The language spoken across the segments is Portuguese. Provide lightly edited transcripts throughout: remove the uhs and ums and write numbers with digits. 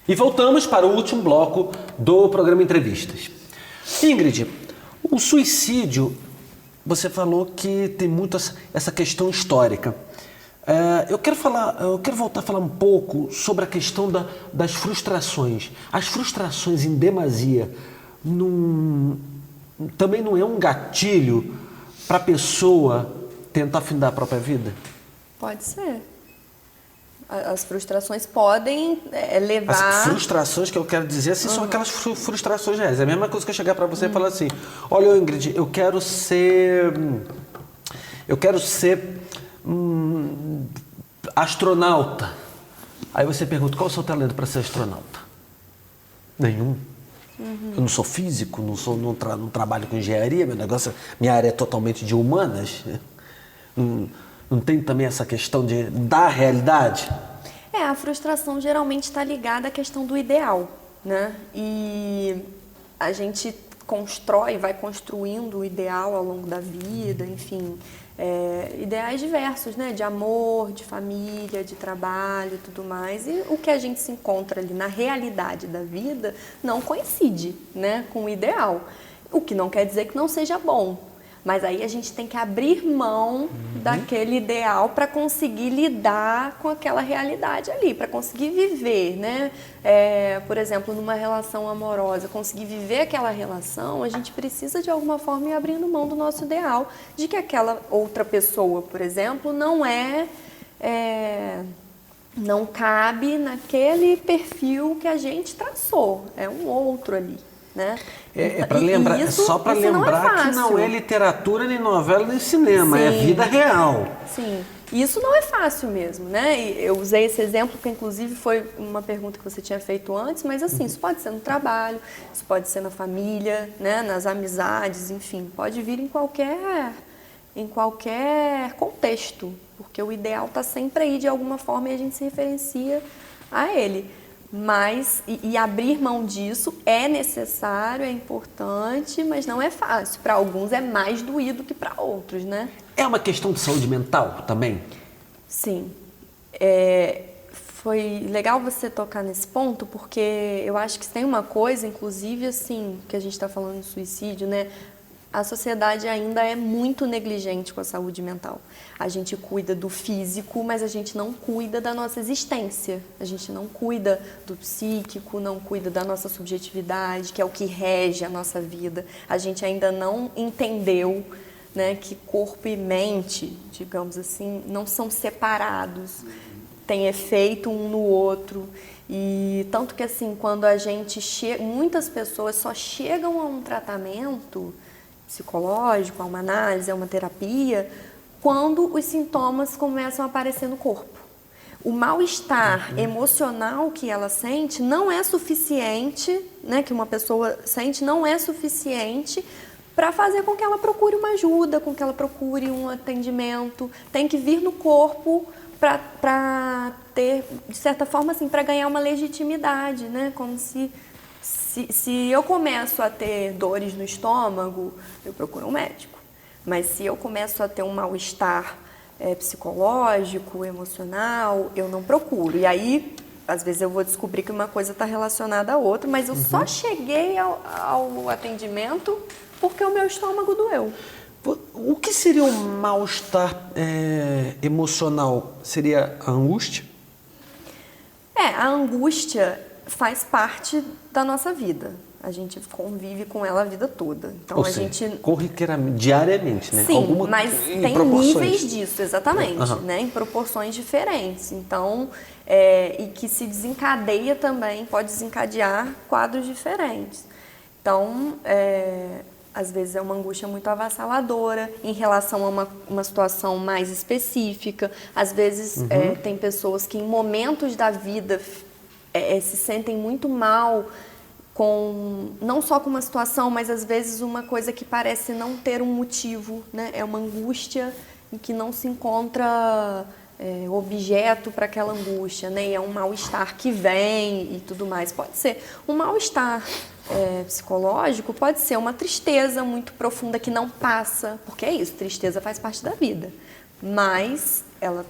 E voltamos para o último bloco do programa Entrevistas. Ingrid, o suicídio, você falou que tem muito essa questão histórica. Eu quero voltar a falar um pouco sobre a questão das frustrações. As frustrações em demasia também não é um gatilho para a pessoa tentar findar a própria vida? Pode ser. As frustrações podem levar... As frustrações que eu quero dizer assim, são aquelas frustrações reais. É a mesma coisa que eu chegar para você e falar assim: olha, Ingrid, eu quero ser astronauta. Aí você pergunta: qual é o seu talento para ser astronauta? Nenhum. Eu não sou físico, não trabalho com engenharia, minha área é totalmente de humanas. Não tem também essa questão da realidade? A frustração geralmente está ligada à questão do ideal, né? E a gente vai construindo o ideal ao longo da vida, enfim, ideais diversos, né? De amor, de família, de trabalho e tudo mais. E o que a gente se encontra ali na realidade da vida não coincide, né, com o ideal. O que não quer dizer que não seja bom. Mas aí a gente tem que abrir mão daquele ideal para conseguir lidar com aquela realidade ali, para conseguir viver, né? Por exemplo, numa relação amorosa, conseguir viver aquela relação, a gente precisa de alguma forma ir abrindo mão do nosso ideal, de que aquela outra pessoa, por exemplo, não cabe naquele perfil que a gente traçou, é um outro ali. Né? Para lembrar, só para lembrar que não é literatura, nem novela, nem cinema, é vida real. Sim, isso não é fácil mesmo, né? E eu usei esse exemplo que inclusive foi uma pergunta que você tinha feito antes, mas assim, isso pode ser no trabalho, isso pode ser na família, né? Nas amizades, enfim, pode vir em qualquer contexto, porque o ideal está sempre aí de alguma forma e a gente se referencia a ele. Mas, e abrir mão disso é necessário, é importante, mas não é fácil. Para alguns é mais doído que para outros, né? É uma questão de saúde mental também? Sim. Foi legal você tocar nesse ponto, porque eu acho que tem uma coisa, inclusive, assim, que a gente está falando de suicídio, né? A sociedade ainda é muito negligente com a saúde mental. A gente cuida do físico, mas a gente não cuida da nossa existência. A gente não cuida do psíquico, não cuida da nossa subjetividade, que é o que rege a nossa vida. A gente ainda não entendeu, né, que corpo e mente, digamos assim, não são separados. Tem efeito um no outro. E tanto que, assim, quando a gente muitas pessoas só chegam a um tratamento psicológico, a uma análise, a uma terapia, quando os sintomas começam a aparecer no corpo. O mal-estar emocional que ela sente não é suficiente, né, que uma pessoa sente, não é suficiente para fazer com que ela procure uma ajuda, com que ela procure um atendimento. Tem que vir no corpo para ter, de certa forma, assim, para ganhar uma legitimidade, né, como se eu começo a ter dores no estômago, eu procuro um médico. Mas se eu começo a ter um mal-estar psicológico, emocional, eu não procuro. E aí, às vezes eu vou descobrir que uma coisa está relacionada à outra, mas eu só cheguei ao atendimento porque o meu estômago doeu. O que seria um mal-estar emocional? Seria a angústia? A angústia faz parte da nossa vida. A gente convive com ela a vida toda. Então, ou seja, corriqueiramente, diariamente, né? Sim, mas tem níveis disso, exatamente, né? Em proporções diferentes. Então, e que se desencadeia também, pode desencadear quadros diferentes. Então, às vezes é uma angústia muito avassaladora em relação a uma situação mais específica. Às vezes tem pessoas que em momentos da vida se sentem muito mal, não só com uma situação, mas às vezes uma coisa que parece não ter um motivo, né? É uma angústia em que não se encontra objeto para aquela angústia, né? E é um mal-estar que vem e tudo mais. Pode ser um mal-estar psicológico, pode ser uma tristeza muito profunda que não passa, porque é isso, tristeza faz parte da vida, mas ela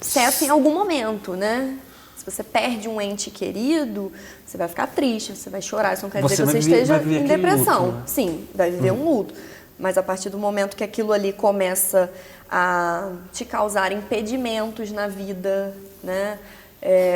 cessa em algum momento, né? Se você perde um ente querido, você vai ficar triste, você vai chorar. Isso não quer dizer Você que vai você viver- esteja vai viver em aquele depressão. luto, né? Sim, vai viver um luto. Mas a partir do momento que aquilo ali começa a te causar impedimentos na vida, né?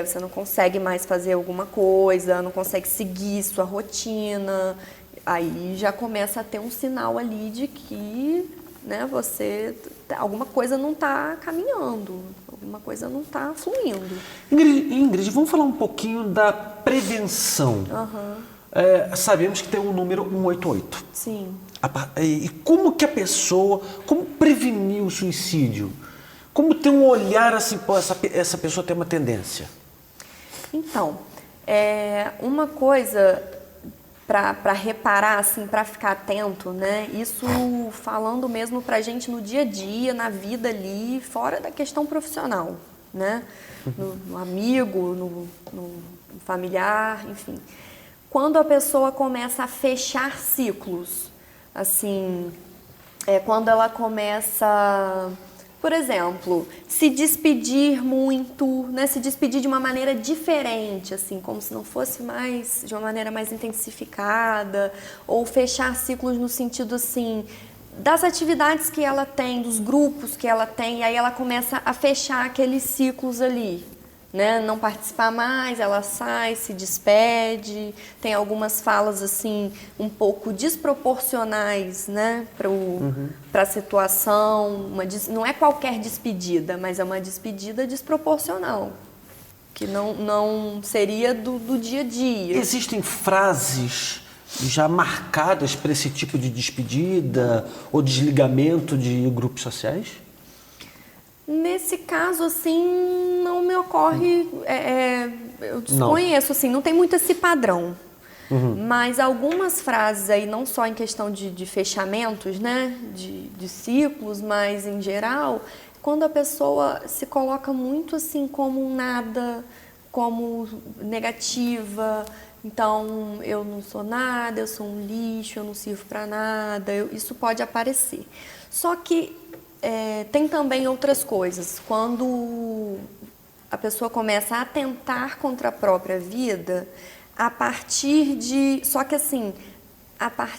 Você não consegue mais fazer alguma coisa, não consegue seguir sua rotina, aí já começa a ter um sinal ali de que, né, alguma coisa não está caminhando, alguma coisa não está fluindo. Ingrid, vamos falar um pouquinho da prevenção. Sabemos que tem o número 188. Sim. E como que a pessoa, como prevenir o suicídio? Como ter um olhar assim, pô, essa pessoa tem uma tendência? Então, uma coisa para reparar, assim, para ficar atento, né? Isso falando mesmo pra gente no dia a dia, na vida ali, fora da questão profissional, né? No amigo, no familiar, enfim. Quando a pessoa começa a fechar ciclos, assim, quando ela começa, por exemplo, se despedir muito, né? Se despedir de uma maneira diferente, assim, como se não fosse mais de uma maneira mais intensificada, ou fechar ciclos no sentido assim das atividades que ela tem, dos grupos que ela tem, e aí ela começa a fechar aqueles ciclos ali. Né? Não participar mais, ela sai, se despede, tem algumas falas assim um pouco desproporcionais, né, para a situação, não é qualquer despedida, mas é uma despedida desproporcional, que não seria do dia a dia. Existem frases já marcadas para esse tipo de despedida ou desligamento de grupos sociais? Nesse caso, assim, não me ocorre, eu desconheço, assim, não tem muito esse padrão. Mas algumas frases aí, não só em questão de fechamentos, né, de ciclos, mas em geral, quando a pessoa se coloca muito assim como um nada, como negativa, então eu não sou nada, eu sou um lixo, eu não sirvo para nada, isso pode aparecer. Só que tem também outras coisas. Quando a pessoa começa a atentar contra a própria vida, a partir de... Só que assim,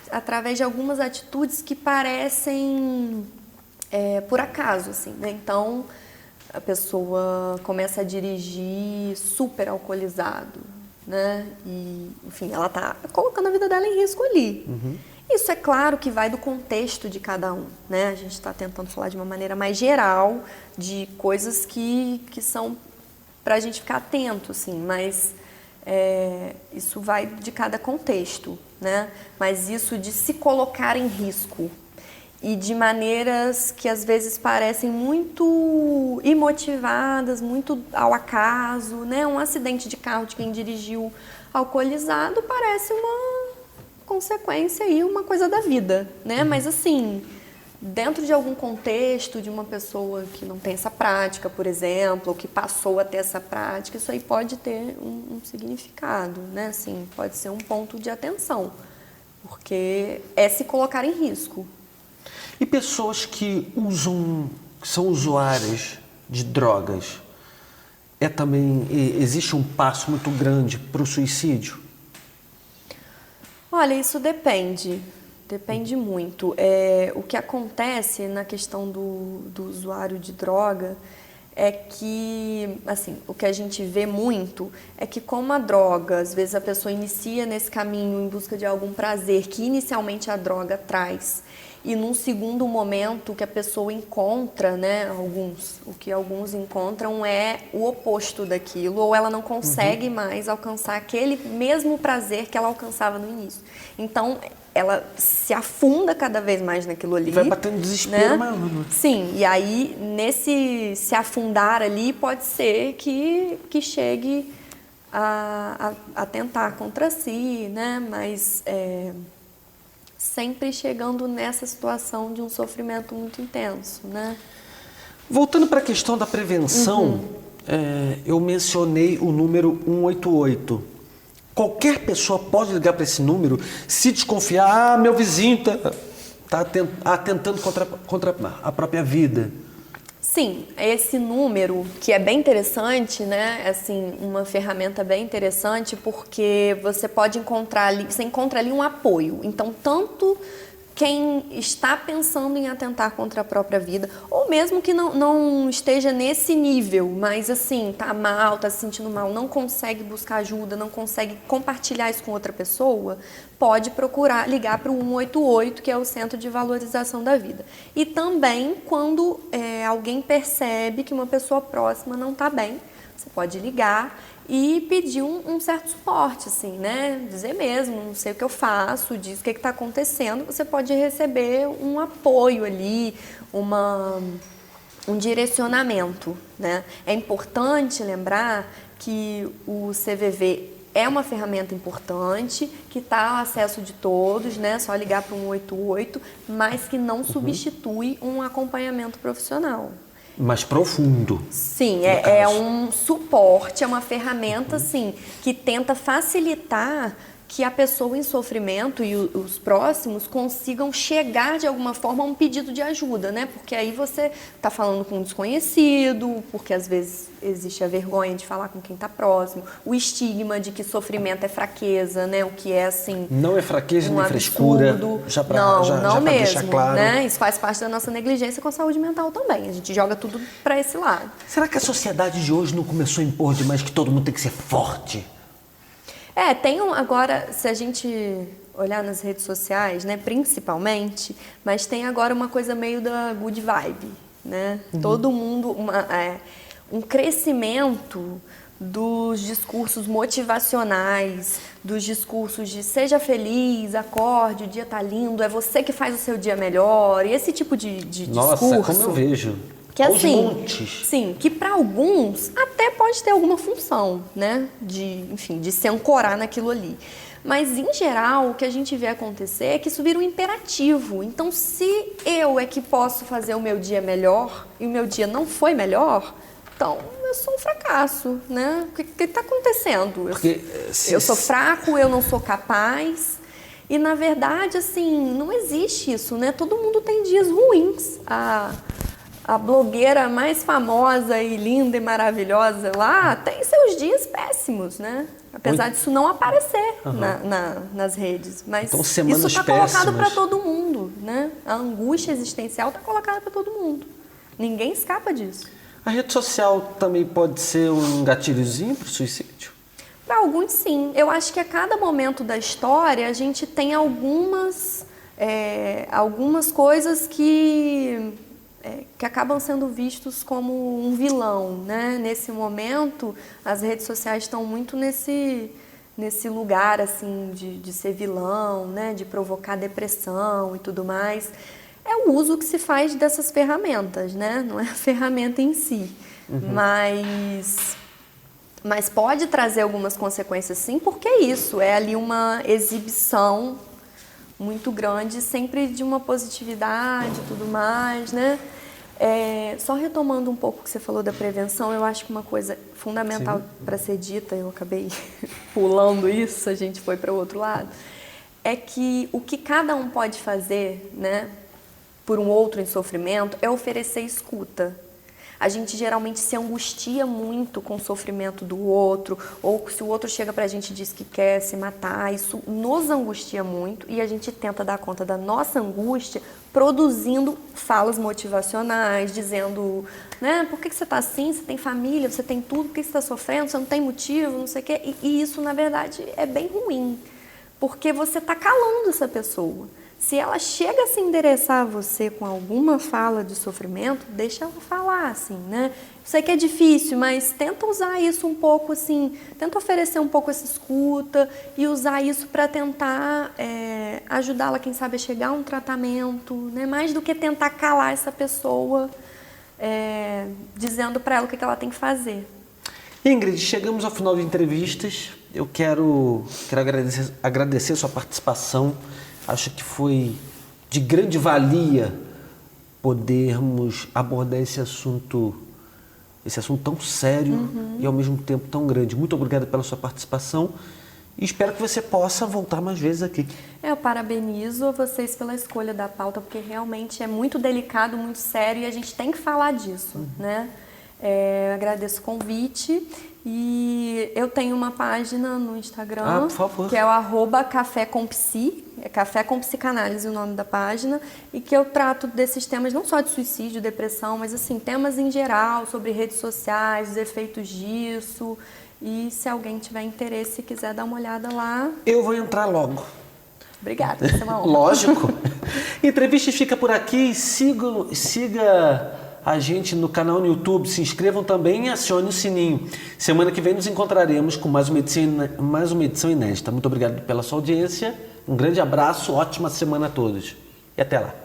através de algumas atitudes que parecem por acaso, assim, né? Então, a pessoa começa a dirigir super alcoolizado, né? E, enfim, ela está colocando a vida dela em risco ali. Isso é claro que vai do contexto de cada um, né? A gente está tentando falar de uma maneira mais geral, de coisas que são para a gente ficar atento, assim, mas isso vai de cada contexto, né? Mas isso de se colocar em risco e de maneiras que às vezes parecem muito imotivadas, muito ao acaso, né? Um acidente de carro de quem dirigiu alcoolizado parece uma consequência e uma coisa da vida, né? Mas assim, dentro de algum contexto de uma pessoa que não tem essa prática, por exemplo, ou que passou a ter essa prática, isso aí pode ter um significado, né? Assim, pode ser um ponto de atenção, porque é se colocar em risco. E pessoas que são usuárias de drogas, existe um passo muito grande para o suicídio? Olha, isso depende muito. O que acontece na questão do usuário de droga é que, assim, o que a gente vê muito é que como a droga, às vezes a pessoa inicia nesse caminho em busca de algum prazer que inicialmente a droga traz, e num segundo momento o que a pessoa encontra, né, o que alguns encontram é o oposto daquilo, ou ela não consegue mais alcançar aquele mesmo prazer que ela alcançava no início. Então, ela se afunda cada vez mais naquilo ali. Vai batendo desespero, né? mano. Sim, e aí nesse se afundar ali pode ser que chegue a tentar contra si, né? Mas sempre chegando nessa situação de um sofrimento muito intenso, né? Voltando para a questão da prevenção, eu mencionei o número 188. Qualquer pessoa pode ligar para esse número se desconfiar, meu vizinho está atentando contra a própria vida. Sim, esse número, que é bem interessante, né? Assim, uma ferramenta bem interessante, porque você pode encontrar ali, você encontra ali um apoio. Então, tanto quem está pensando em atentar contra a própria vida, ou mesmo que não esteja nesse nível, mas assim, tá mal, tá se sentindo mal, não consegue buscar ajuda, não consegue compartilhar isso com outra pessoa, pode procurar ligar para o 188, que é o Centro de Valorização da Vida. E também quando alguém percebe que uma pessoa próxima não está bem, você pode ligar e pedir um certo suporte, assim, né? Dizer mesmo, não sei o que eu faço, diz o que está acontecendo. Você pode receber um apoio ali, um direcionamento, né? É importante lembrar que o CVV é uma ferramenta importante, que está ao acesso de todos, né? Só ligar para o 188, mas que não substitui um acompanhamento profissional. Mais profundo. Sim, é um suporte, é uma ferramenta assim, que tenta facilitar que a pessoa em sofrimento e os próximos consigam chegar de alguma forma a um pedido de ajuda, né? Porque aí você está falando com um desconhecido, porque às vezes existe a vergonha de falar com quem está próximo, o estigma de que sofrimento é fraqueza, né? O que é assim... Não é fraqueza nem absurdo. Frescura, já não mesmo, deixar claro. Né? Isso faz parte da nossa negligência com a saúde mental também. A gente joga tudo para esse lado. Será que a sociedade de hoje não começou a impor demais que todo mundo tem que ser forte? Agora, se a gente olhar nas redes sociais, né, principalmente, mas tem agora uma coisa meio da good vibe, né? Todo mundo, um crescimento dos discursos motivacionais, dos discursos de seja feliz, acorde, o dia tá lindo, é você que faz o seu dia melhor, e esse tipo de Nossa, discurso... como eu vejo. Que assim, montes. Sim, que para alguns até pode ter alguma função, né? De se ancorar naquilo ali. Mas, em geral, o que a gente vê acontecer é que isso vira um imperativo. Então, se eu é que posso fazer o meu dia melhor e o meu dia não foi melhor, então eu sou um fracasso, né? O que está acontecendo? Eu sou fraco, eu não sou capaz. E, na verdade, assim, não existe isso, né? Todo mundo tem dias ruins. A blogueira mais famosa e linda e maravilhosa lá tem seus dias péssimos, né? Apesar disso não aparecer nas redes. Mas então, isso está colocado para todo mundo, né? A angústia existencial está colocada para todo mundo. Ninguém escapa disso. A rede social também pode ser um gatilhozinho para o suicídio? Para alguns, sim. Eu acho que a cada momento da história a gente tem algumas coisas que acabam sendo vistos como um vilão, né? Nesse momento, as redes sociais estão muito nesse lugar assim de ser vilão, né? De provocar depressão e tudo mais. É o uso que se faz dessas ferramentas, né? Não é a ferramenta em si, mas pode trazer algumas consequências, sim, porque é isso, é ali uma exibição muito grande, sempre de uma positividade e tudo mais, né? Só retomando um pouco o que você falou da prevenção, eu acho que uma coisa fundamental para ser dita, eu acabei pulando isso, a gente foi para o outro lado, é que o que cada um pode fazer, né, por um outro em sofrimento, é oferecer escuta. A gente geralmente se angustia muito com o sofrimento do outro, ou se o outro chega pra gente e diz que quer se matar, isso nos angustia muito e a gente tenta dar conta da nossa angústia produzindo falas motivacionais, dizendo, né, por que você tá assim, você tem família, você tem tudo, por que você tá sofrendo, você não tem motivo, não sei o quê. E isso, na verdade, é bem ruim, porque você tá calando essa pessoa. Se ela chega a se endereçar a você com alguma fala de sofrimento, deixa ela falar, assim, né? Sei que é difícil, mas tenta usar isso um pouco, assim, tenta oferecer um pouco essa escuta e usar isso para tentar ajudá-la, quem sabe, a chegar a um tratamento, né? Mais do que tentar calar essa pessoa, dizendo para ela o que ela tem que fazer. Ingrid, chegamos ao final de entrevistas. Eu quero agradecer a sua participação. Acho que foi de grande valia podermos abordar esse assunto tão sério e ao mesmo tempo tão grande. Muito obrigado pela sua participação E espero que você possa voltar mais vezes aqui. Eu parabenizo vocês pela escolha da pauta, porque realmente é muito delicado, muito sério, e a gente tem que falar disso, né? Agradeço o convite e eu tenho uma página no Instagram, por favor. que é o @cafécompsi, é Café com Psicanálise o nome da página, e que eu trato desses temas não só de suicídio, depressão, mas assim, temas em geral, sobre redes sociais, os efeitos disso, e se alguém tiver interesse e quiser dar uma olhada lá... Eu vou entrar logo. Obrigada, isso é uma honra. Lógico. Entrevistas fica por aqui. Siga a gente no canal no YouTube, se inscrevam também e acione o sininho. Semana que vem nos encontraremos com mais uma edição inédita. Muito obrigado pela sua audiência, um grande abraço, ótima semana a todos e até lá.